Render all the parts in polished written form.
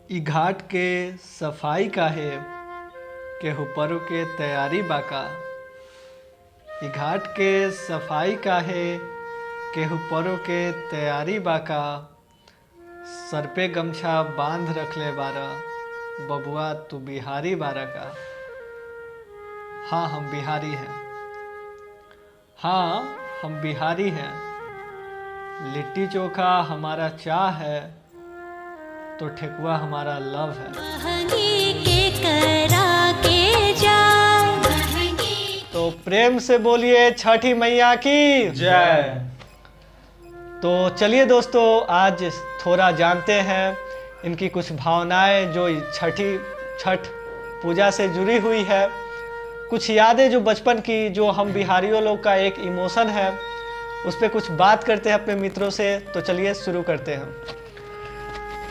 इ घाट के सफाई काहे केहू परो के तैयारी बाका। इ घाट के सफाई काहे केहू परो के तैयारी बाका। सर पे गमछा बांध रखले बारा, बबुआ तू बिहारी बारा का। हाँ हम बिहारी हैं, हाँ हम बिहारी हैं। लिट्टी चोखा हमारा चाह है तो ठेकुआ हमारा लव है। तो प्रेम से बोलिए छठी मैया की जय। तो चलिए दोस्तों, आज थोड़ा जानते हैं इनकी कुछ भावनाएं जो छठ पूजा से जुड़ी हुई है। कुछ यादें जो बचपन की, जो हम बिहारियों लोग का एक इमोशन है, उस पर कुछ बात करते हैं अपने मित्रों से। तो चलिए शुरू करते हैं।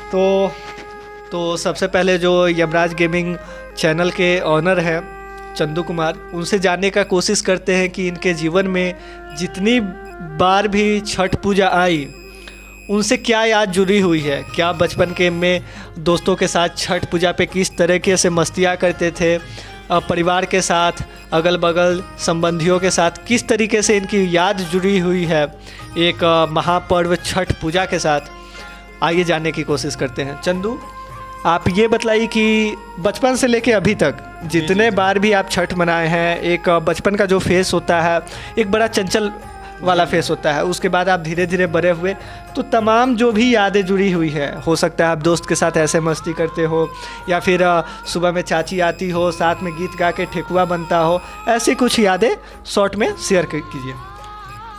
तो सबसे पहले जो यमराज गेमिंग चैनल के ऑनर हैं चंदू कुमार, उनसे जानने का कोशिश करते हैं कि इनके जीवन में जितनी बार भी छठ पूजा आई उनसे क्या याद जुड़ी हुई है। क्या बचपन के में दोस्तों के साथ छठ पूजा पे किस तरीके से मस्तियाँ करते थे, परिवार के साथ, अगल बगल संबंधियों के साथ किस तरीके से इनकी याद जुड़ी हुई है एक महापर्व छठ पूजा के साथ। आइए जानने की कोशिश करते हैं। चंदू, आप ये बताइए कि बचपन से लेके अभी तक जितने बार भी आप छठ मनाए हैं, एक बचपन का जो फेस होता है एक बड़ा चंचल वाला फेस होता है, उसके बाद आप धीरे धीरे बड़े हुए, तो तमाम जो भी यादें जुड़ी हुई है, हो सकता है आप दोस्त के साथ ऐसे मस्ती करते हो या फिर सुबह में चाची आती हो, साथ में गीत गा के ठेकुआ बनता हो, ऐसी कुछ यादें शॉर्ट में शेयर कीजिए।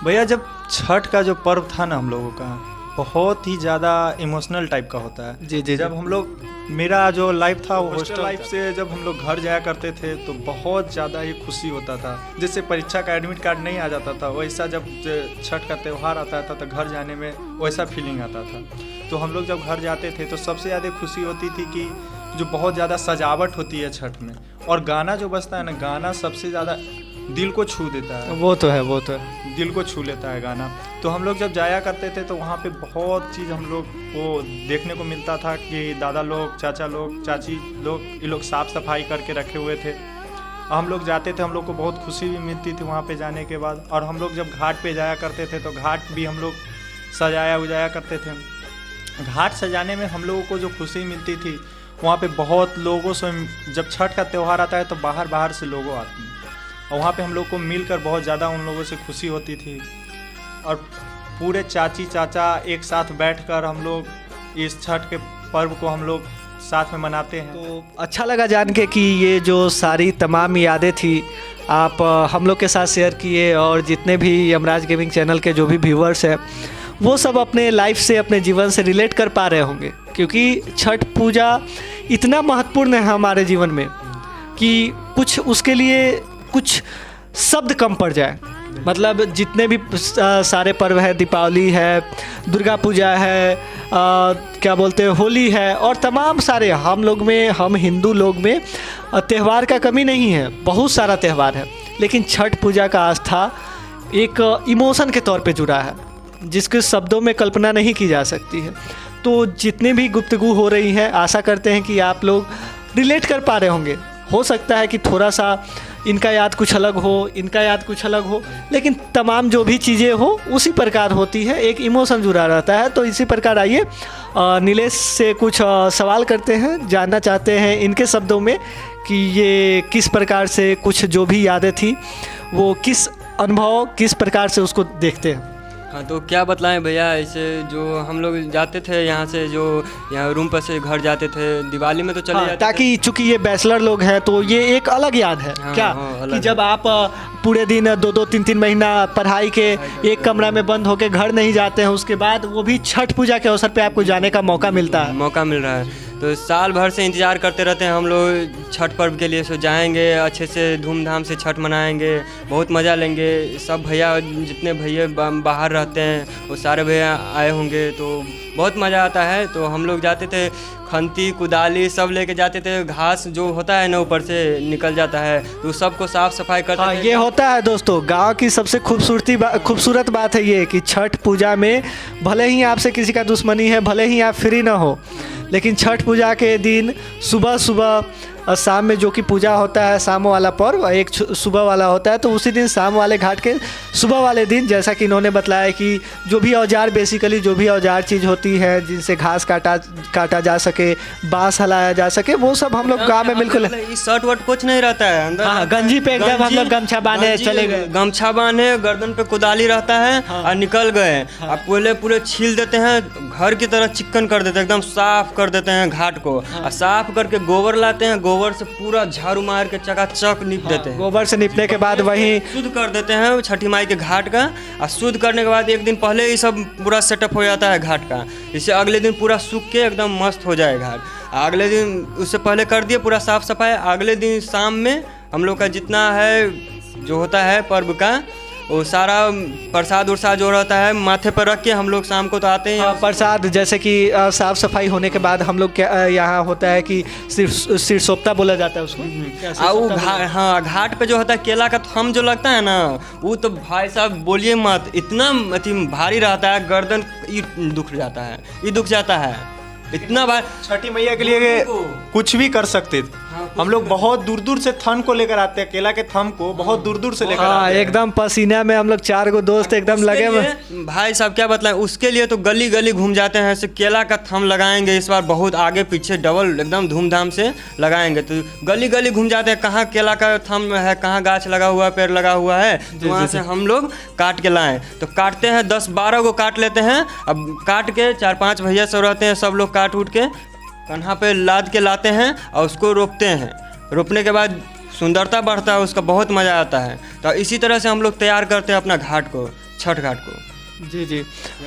भैया, जब छठ का जो पर्व था ना हम लोगों का, बहुत ही ज़्यादा इमोशनल टाइप का होता है। जी। जब हम लोग, मेरा जो लाइफ था वो हॉस्टल लाइफ से जब हम लोग घर जाया करते थे तो बहुत ज़्यादा ही खुशी होता था। जैसे परीक्षा का एडमिट कार्ड नहीं आ जाता था, वैसा जब छठ का त्यौहार आता था तो घर जाने में वैसा फीलिंग आता था। तो हम लोग जब घर जाते थे तो सबसे ज़्यादा खुशी होती थी कि जो बहुत ज़्यादा सजावट होती है छठ में, और गाना जो बजता है ना, गाना सबसे ज़्यादा दिल को छू देता है। वो तो है दिल को छू लेता है गाना। तो हम लोग जब जाया करते थे तो वहाँ पे बहुत चीज़ हम लोग को देखने को मिलता था कि दादा लोग, चाचा लोग, चाची लोग, ये लोग साफ़ सफाई करके रखे हुए थे। हम लोग जाते थे, हम लोग को बहुत खुशी भी मिलती थी वहाँ पे जाने के बाद। और हम लोग जब घाट पे जाया करते थे तो घाट भी हम लोग सजाया उजाया करते थे। घाट सजाने में हम लोगों को जो खुशी मिलती थी, वहाँ पे बहुत लोगों से, जब छठ का त्यौहार आता है तो बाहर से लोग आते हैं, और वहाँ पे हम लोग को मिलकर बहुत ज़्यादा उन लोगों से खुशी होती थी। और पूरे चाची चाचा एक साथ बैठकर हम लोग इस छठ के पर्व को हम लोग साथ में मनाते हैं। तो अच्छा लगा जान के कि ये जो सारी तमाम यादें थी आप हम लोग के साथ शेयर किए, और जितने भी यमराज गेमिंग चैनल के जो भी व्यूवर्स हैं वो सब अपने लाइफ से, अपने जीवन से रिलेट कर पा रहे होंगे, क्योंकि छठ पूजा इतना महत्वपूर्ण है हमारे जीवन में कि कुछ उसके लिए कुछ शब्द कम पड़ जाए। मतलब जितने भी सारे पर्व है, दीपावली है, दुर्गा पूजा है, क्या बोलते हैं, होली है, और तमाम सारे हम लोग में, हम हिंदू लोग में त्यौहार का कमी नहीं है, बहुत सारा त्यौहार है। लेकिन छठ पूजा का आस्था एक इमोशन के तौर पे जुड़ा है जिसके शब्दों में कल्पना नहीं की जा सकती है। तो जितनी भी गुफ्तगू हो रही है, आशा करते हैं कि आप लोग रिलेट कर पा रहे होंगे। हो सकता है कि थोड़ा सा इनका याद कुछ अलग हो, इनका याद कुछ अलग हो, लेकिन तमाम जो भी चीज़ें हो उसी प्रकार होती है, एक इमोशन जुड़ा रहता है। तो इसी प्रकार आइए नीलेश से कुछ सवाल करते हैं, जानना चाहते हैं इनके शब्दों में कि ये किस प्रकार से कुछ जो भी यादें थी वो किस अनुभव, किस प्रकार से उसको देखते हैं। हाँ, तो क्या बतलाएं भैया, ऐसे जो हम लोग जाते थे यहाँ से, जो यहाँ रूम पर से घर जाते थे, दिवाली में तो चले जाते ताकि चूंकि ये बैचलर लोग हैं तो ये एक अलग याद है। क्या कि जब आप पूरे दिन 2-3 महीना पढ़ाई के एक कमरा में बंद होकर घर नहीं जाते हैं, उसके बाद वो भी छठ पूजा के अवसर पे आपको जाने का मौका मिल रहा है। तो साल भर से इंतज़ार करते रहते हैं हम लोग छठ पर्व के लिए। सो जाएंगे, अच्छे से धूमधाम से छठ मनाएंगे, बहुत मज़ा लेंगे। सब भैया, जितने भैया बाहर रहते हैं वो सारे भैया आए होंगे, तो बहुत मज़ा आता है। तो हम लोग जाते थे, खंती कुदाली सब लेके जाते थे, घास जो होता है ना ऊपर से निकल जाता है तो सबको साफ़ सफाई करते हाँ, थे। ये होता है दोस्तों, गांव की सबसे खूबसूरत बात है ये कि छठ पूजा में भले ही आपसे किसी का दुश्मनी है, भले ही आप फ्री ना हो, लेकिन छठ पूजा के दिन सुबह सुबह और शाम में जो कि पूजा होता है, शाम वाला पर्व एक सुबह वाला होता है, तो उसी दिन शाम वाले घाट के सुबह वाले दिन जैसा कि इन्होंने बताया कि जो भी औजार बेसिकली जो भी औजार चीज़ होती है जिनसे घास काटा जा सके, बाँस हलाया जा सके, वो सब हम लोग गाँव में बिल्कुल शर्ट वर्ट कुछ नहीं रहता है अंदर। हाँ, गंजी पे एकदम हम लोग गमछा बांधे चले गए, गमछा बांधे, गर्दन पे कुदाली रहता है और निकल गए। अब पहले पूरे छील देते हैं, घर की तरह चिकन कर देते हैं, एकदम साफ कर देते हैं घाट को, और साफ करके गोबर लाते हैं, गोबर से पूरा झाड़ू मार के चकाचक नीप देते हैं। गोबर से निपने के बाद वही शुद्ध कर देते हैं छठी माई के घाट का, और शुद्ध करने के बाद एक दिन पहले ही सब पूरा सेटअप हो जाता है घाट का, इससे अगले दिन पूरा सूख के एकदम मस्त हो जाए घाट। अगले दिन उससे पहले कर दिए पूरा साफ सफाई, अगले दिन शाम में हम लोग का जितना है जो होता है पर्व का वो सारा प्रसाद उरसाद जो रहता है माथे पर रख के हम लोग शाम को तो आते हैं। प्रसाद जैसे कि साफ सफाई होने के बाद हम लोग क्या यहाँ होता है कि सिरसोप्ता बोला जाता है उसको। हाँ, घाट पे जो होता है केला का थम जो लगता है ना, वो तो भाई साहब बोलिए मत, इतना भारी रहता है, गर्दन ये दुख जाता है, ये दुख जाता है इतना बार। छठी मैया के लिए कुछ भी कर सकते थे। हम लोग बहुत दूर दूर से थन को लेकर आते हैं, केला के थम को बहुत दूर दूर से लेकर आते हैं। एकदम पसीना में हम लोग 4 गो दोस्त एकदम लगे हुए। भाई साहब क्या बताएं, उसके लिए तो गली गली घूम जाते हैं, ऐसे केला का थम लगाएंगे इस बार बहुत आगे पीछे डबल एकदम धूमधाम से लगाएंगे, तो गली गली घूम जाते हैं, कहाँ केला का थम है, कहाँ गाछ लगा हुआ है, पेड़ लगा हुआ है, तो वहाँ से हम लोग काट के लाएं। तो काटते हैं 10-12 को काट लेते हैं, अब काट के 4-5 भैया सब रहते हैं, सब लोग काट उठ के कन्हा पे लाद के लाते हैं और उसको रोपते हैं। रोपने के बाद सुंदरता बढ़ता है, उसका बहुत मज़ा आता है। तो इसी तरह से हम लोग तैयार करते हैं अपना घाट को, छठ घाट को। जी जी,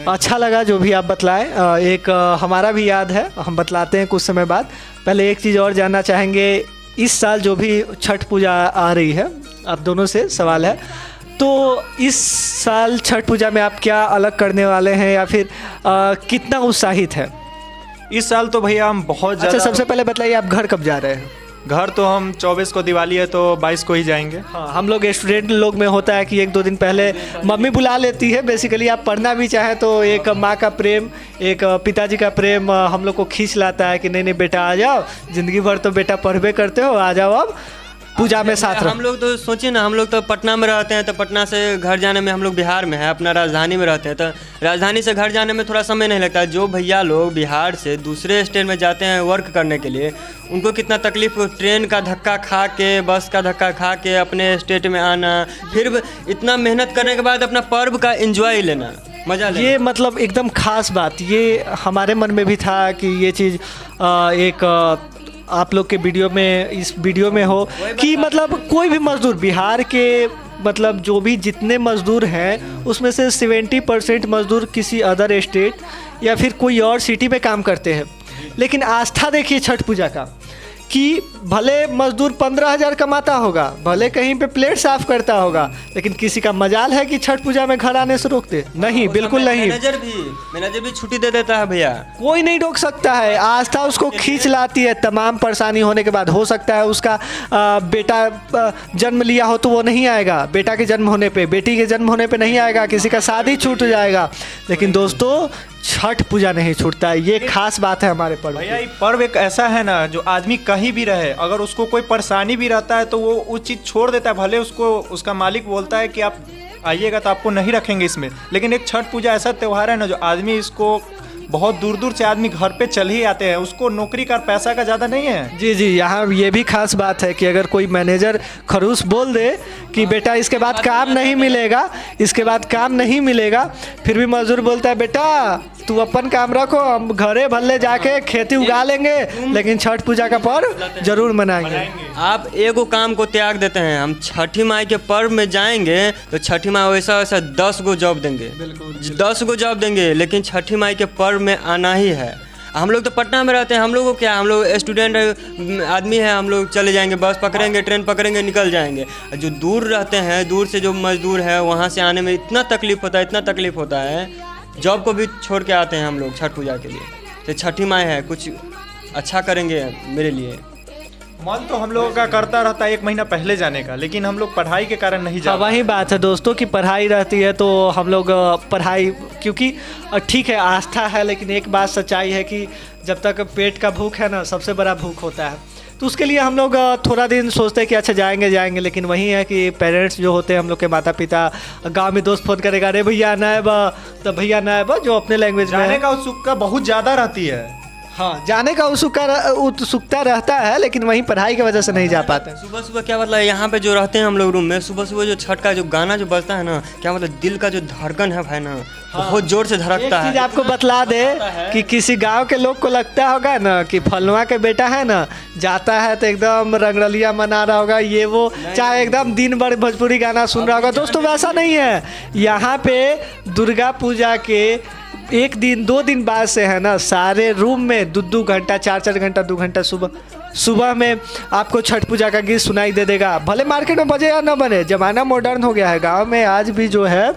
अच्छा लगा जो भी आप बतलाएं। एक हमारा भी याद है, हम बतलाते हैं कुछ समय बाद। पहले एक चीज़ और जानना चाहेंगे, इस साल जो भी छठ पूजा आ रही है, आप दोनों से सवाल है, तो इस साल छठ पूजा में आप क्या अलग करने वाले हैं या फिर कितना उत्साहित है? इस साल तो भैया हम बहुत ज़्यादा। अच्छा, सबसे पहले बताइए आप घर कब जा रहे हैं? घर तो हम 24 को दिवाली है तो 22 को ही जाएंगे। हाँ, हम लोग स्टूडेंट लोग में होता है कि 1-2 दिन पहले मम्मी बुला लेती है। बेसिकली आप पढ़ना भी चाहें तो एक माँ का प्रेम, एक पिताजी का प्रेम हम लोग को खींच लाता है कि नहीं नहीं बेटा आ जाओ, ज़िंदगी भर तो बेटा पढ़बे करते हो, आ जाओ अब पूजा में साथ रहो। हम लोग तो सोचिए ना, हम लोग तो पटना में रहते हैं, तो पटना से घर जाने में हम लोग बिहार में है, अपना राजधानी में रहते हैं, तो राजधानी से घर जाने में थोड़ा समय नहीं लगता। जो भैया लोग बिहार से दूसरे स्टेट में जाते हैं वर्क करने के लिए, उनको कितना तकलीफ, ट्रेन का धक्का खा के, बस का धक्का खा के अपने स्टेट में आना, फिर इतना मेहनत करने के बाद अपना पर्व का एंजॉय लेना, मज़ा लेना। ये मतलब एकदम खास बात, ये हमारे मन में भी था कि ये चीज़ एक आप लोग के वीडियो में, इस वीडियो में हो कि मतलब कोई भी मज़दूर बिहार के, मतलब जो भी जितने मज़दूर हैं उसमें से 70% मज़दूर किसी अदर स्टेट या फिर कोई और सिटी में काम करते हैं। लेकिन आस्था देखिए छठ पूजा का कि भले मजदूर 15,000 कमाता होगा, भले कहीं पे प्लेट साफ करता होगा, लेकिन किसी का मजाल है कि छठ पूजा में घर आने से रोकते नहीं, बिल्कुल नहीं। मैनेजर भी छुट्टी दे देता है भैया, कोई नहीं रोक सकता है। आस्था उसको खींच लाती है। तमाम परेशानी होने के बाद हो सकता है उसका बेटा जन्म लिया हो तो वो नहीं आएगा, बेटा के जन्म होने पे, बेटी के जन्म होने पे नहीं आएगा, किसी का शादी छूट जाएगा, लेकिन दोस्तों छठ पूजा नहीं छूटता है। ये खास बात है हमारे पर्व। भैया ये पर्व एक ऐसा है ना, जो आदमी कहीं भी रहे, अगर उसको कोई परेशानी भी रहता है तो वो उस चीज़ छोड़ देता है। भले उसको उसका मालिक बोलता है कि आप आइएगा तो आपको नहीं रखेंगे इसमें, लेकिन एक छठ पूजा ऐसा त्यौहार है ना जो आदमी इसको बहुत दूर दूर से आदमी घर पे चल ही आते हैं, उसको नौकरी का पैसा का ज़्यादा नहीं है। जी जी, यहाँ ये भी खास बात है कि अगर कोई मैनेजर खरूस बोल दे कि बेटा इसके बाद काम नहीं मिलेगा, इसके बाद काम नहीं मिलेगा, फिर भी मजदूर बोलता है बेटा तू अपन काम रखो, हम घरे भल्ले जाके खेती उगा लेंगे, लेकिन छठ पूजा का पर्व जरूर मनाएंगे। आप एगो काम को त्याग देते हैं, हम छठी माई के पर्व में जाएंगे तो छठी माई वैसा वैसा 10 गो जॉब देंगे, 10 गो जॉब देंगे, लेकिन छठी माई के पर्व में आना ही है। हम लोग तो पटना में रहते हैं, हम लोग को क्या, हम लोग स्टूडेंट आदमी हैं, हम लोग चले जाएंगे, बस पकड़ेंगे, ट्रेन पकड़ेंगे, निकल जाएंगे। जो दूर रहते हैं, दूर से जो मजदूर है, वहाँ से आने में इतना तकलीफ होता है, इतना तकलीफ होता है जॉब को भी छोड़ के आते हैं हम लोग छठ पूजा के लिए। तो छठी माई है, कुछ अच्छा करेंगे मेरे लिए। मन तो हम लोगों का करता रहता है 1 महीना पहले जाने का, लेकिन हम लोग पढ़ाई के कारण नहीं जा वही बात है दोस्तों की पढ़ाई रहती है तो हम लोग पढ़ाई, क्योंकि ठीक है आस्था है, लेकिन एक बात सच्चाई है कि जब तक पेट का भूख है ना, सबसे बड़ा भूख होता है। तो उसके लिए हम लोग थोड़ा दिन सोचते हैं कि अच्छा जाएंगे, लेकिन वही है कि पेरेंट्स जो होते हैं हम लोग के माता पिता, गांव में दोस्त फोन करेगा, अरे भैया आना है बा, तो भैया आना है बा, जो अपने लैंग्वेज में जाने है। का उत्सुकता बहुत ज़्यादा रहती है। हाँ, जाने का उत्सुकता रहता है, लेकिन वहीं पढ़ाई की वजह से नहीं जा पाते। सुबह सुबह क्या मतलब यहाँ पे जो रहते हैं हम लोग रूम में, सुबह सुबह जो छठ का जो गाना जो बजता है ना, क्या मतलब दिल का जो धड़कन है भाई ना, बहुत जोर से धड़कता एक चीज है। आपको बतला दे कि किसी गांव के लोग को लगता होगा ना कि फलवा के बेटा है ना, जाता है तो एकदम रंगरलिया मना रहा होगा, ये वो, चाहे एकदम दिन भर भोजपुरी गाना सुन रहा होगा। दोस्तों वैसा नहीं है, यहाँ पे दुर्गा पूजा के 1 दिन 2 दिन बाद से है ना, सारे रूम में 2-2 घंटा 4-4 घंटा 2 घंटा सुबह में आपको छठ पूजा का गीत सुनाई दे देगा। भले मार्केट में बजे या ना बने, ज़माना मॉडर्न हो गया है, गांव में आज भी जो है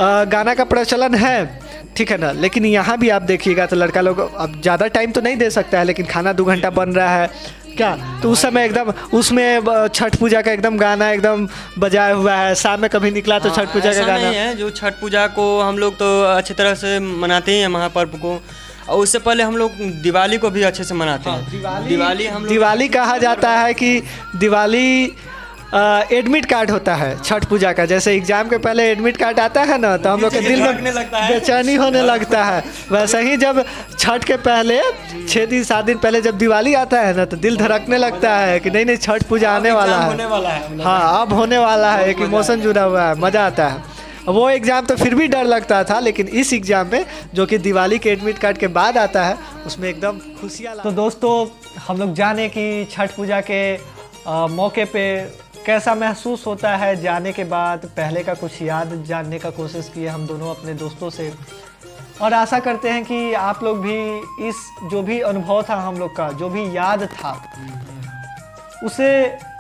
गाना का प्रचलन है, ठीक है ना। लेकिन यहाँ भी आप देखिएगा तो लड़का लोग अब ज़्यादा टाइम तो नहीं दे सकता है, लेकिन खाना 2 घंटा बन रहा है क्या, तो उस समय एकदम उसमें छठ पूजा का एकदम गाना एकदम बजाया हुआ है। शाम में कभी निकला तो छठ पूजा का गाना नहीं है। जो छठ पूजा को हम लोग तो अच्छी तरह से मनाते ही हैं महापर्व को, और उससे पहले हम लोग दिवाली को भी अच्छे से मनाते हैं। दिवाली हम लोग दिवाली कहा जाता है कि दिवाली एडमिट कार्ड होता है छठ पूजा का। जैसे एग्जाम के पहले एडमिट कार्ड आता है ना, तो हम लोग के दिल में बेचैनी होने लगता है, वैसे ही जब छठ के पहले 6 दिन 7 दिन पहले जब दिवाली आता है ना, तो दिल धड़कने लगता है कि नहीं छठ पूजा आने वाला है। हाँ, अब होने वाला है, एक इमोशन जुड़ा हुआ है, मज़ा आता है। वो एग्ज़ाम तो फिर भी डर लगता था, लेकिन इस एग्ज़ाम में जो कि दिवाली के एडमिट कार्ड के बाद आता है, उसमें एकदम खुशियाँ। तो दोस्तों हम लोग जाने कि छठ पूजा के मौके पे कैसा महसूस होता है जाने के बाद, पहले का कुछ याद जानने का कोशिश किए हम दोनों अपने दोस्तों से, और आशा करते हैं कि आप लोग भी इस जो भी अनुभव था हम लोग का, जो भी याद था, उसे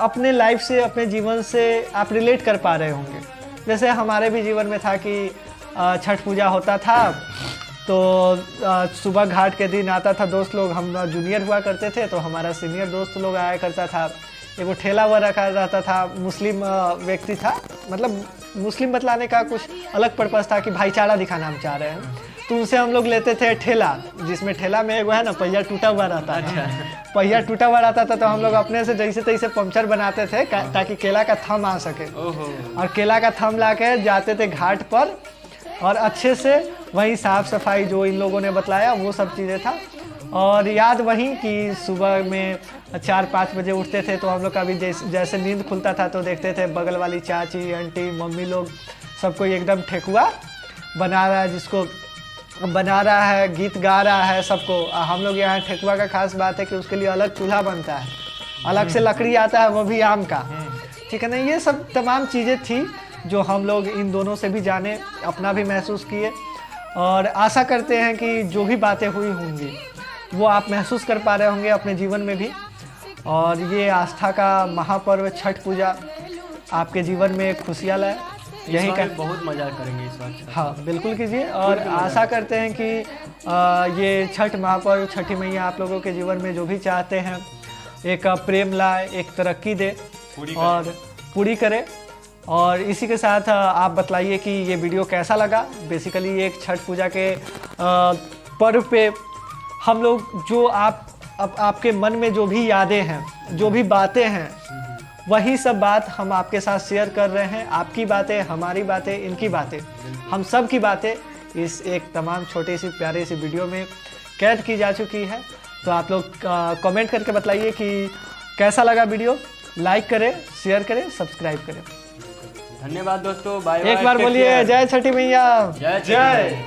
अपने लाइफ से, अपने जीवन से आप रिलेट कर पा रहे होंगे। जैसे हमारे भी जीवन में था कि छठ पूजा होता था तो सुबह घाट के दिन आता था, दोस्त लोग, हम जूनियर हुआ करते थे तो हमारा सीनियर दोस्त लोग आया करता था, एगो ठेला हुआ रखा रहता था, मुस्लिम व्यक्ति था, मतलब मुस्लिम बतलाने का कुछ अलग पर्पज़ था कि भाईचारा दिखाना हम चाह रहे हैं, तो उनसे हम लोग लेते थे ठेला, जिसमें ठेला में एगो है ना पहिया टूटा हुआ रहता था। पहिया टूटा हुआ रहता था तो हम लोग अपने से जैसे तैसे पंक्चर बनाते थे ताकि केला का थम आ सके, और केला का थम ला के जाते थे घाट पर, और अच्छे से वहीं साफ़ सफाई जो इन लोगों ने बतलाया वो सब चीज़ें था। और याद वही कि सुबह में 4-5 बजे उठते थे तो हम लोग का भी जैसे नींद खुलता था तो देखते थे बगल वाली चाची, आंटी, मम्मी लोग सबको एकदम ठेकुआ बना रहा है, जिसको बना रहा है, गीत गा रहा है सबको। हम लोग यहाँ ठेकुआ का खास बात है कि उसके लिए अलग चूल्हा बनता है, अलग से लकड़ी आता है, वो भी आम का, ठीक है ना। ये सब तमाम चीज़ें थी जो हम लोग इन दोनों से भी जाने, अपना भी महसूस किए, और आशा करते हैं कि जो भी बातें हुई होंगी वो आप महसूस कर पा रहे होंगे अपने जीवन में भी, और ये आस्था का महापर्व छठ पूजा आपके जीवन में खुशियाँ लाए, यही का बहुत मजा करेंगे इस बार। हाँ बिल्कुल कीजिए, और आशा करते हैं कि ये छठ महापर्व, छठी मैया आप लोगों के जीवन में जो भी चाहते हैं, एक प्रेम लाए, एक तरक्की दे और पूरी करे। और इसी के साथ आप बतलाइए कि ये वीडियो कैसा लगा। बेसिकली एक छठ पूजा के पर्व पे हम लोग जो आपके मन में जो भी यादें हैं, जो भी बातें हैं, वही सब बात हम आपके साथ शेयर कर रहे हैं। आपकी बातें, हमारी बातें, इनकी बातें, हम सब की बातें इस एक तमाम छोटी सी प्यारी सी वीडियो में कैद की जा चुकी है। तो आप लोग कमेंट करके बताइए कि कैसा लगा वीडियो। लाइक करें, शेयर करें, सब्सक्राइब करें। धन्यवाद दोस्तों, बाय बाय। एक बार बोलिए जय छठी मैया। जय।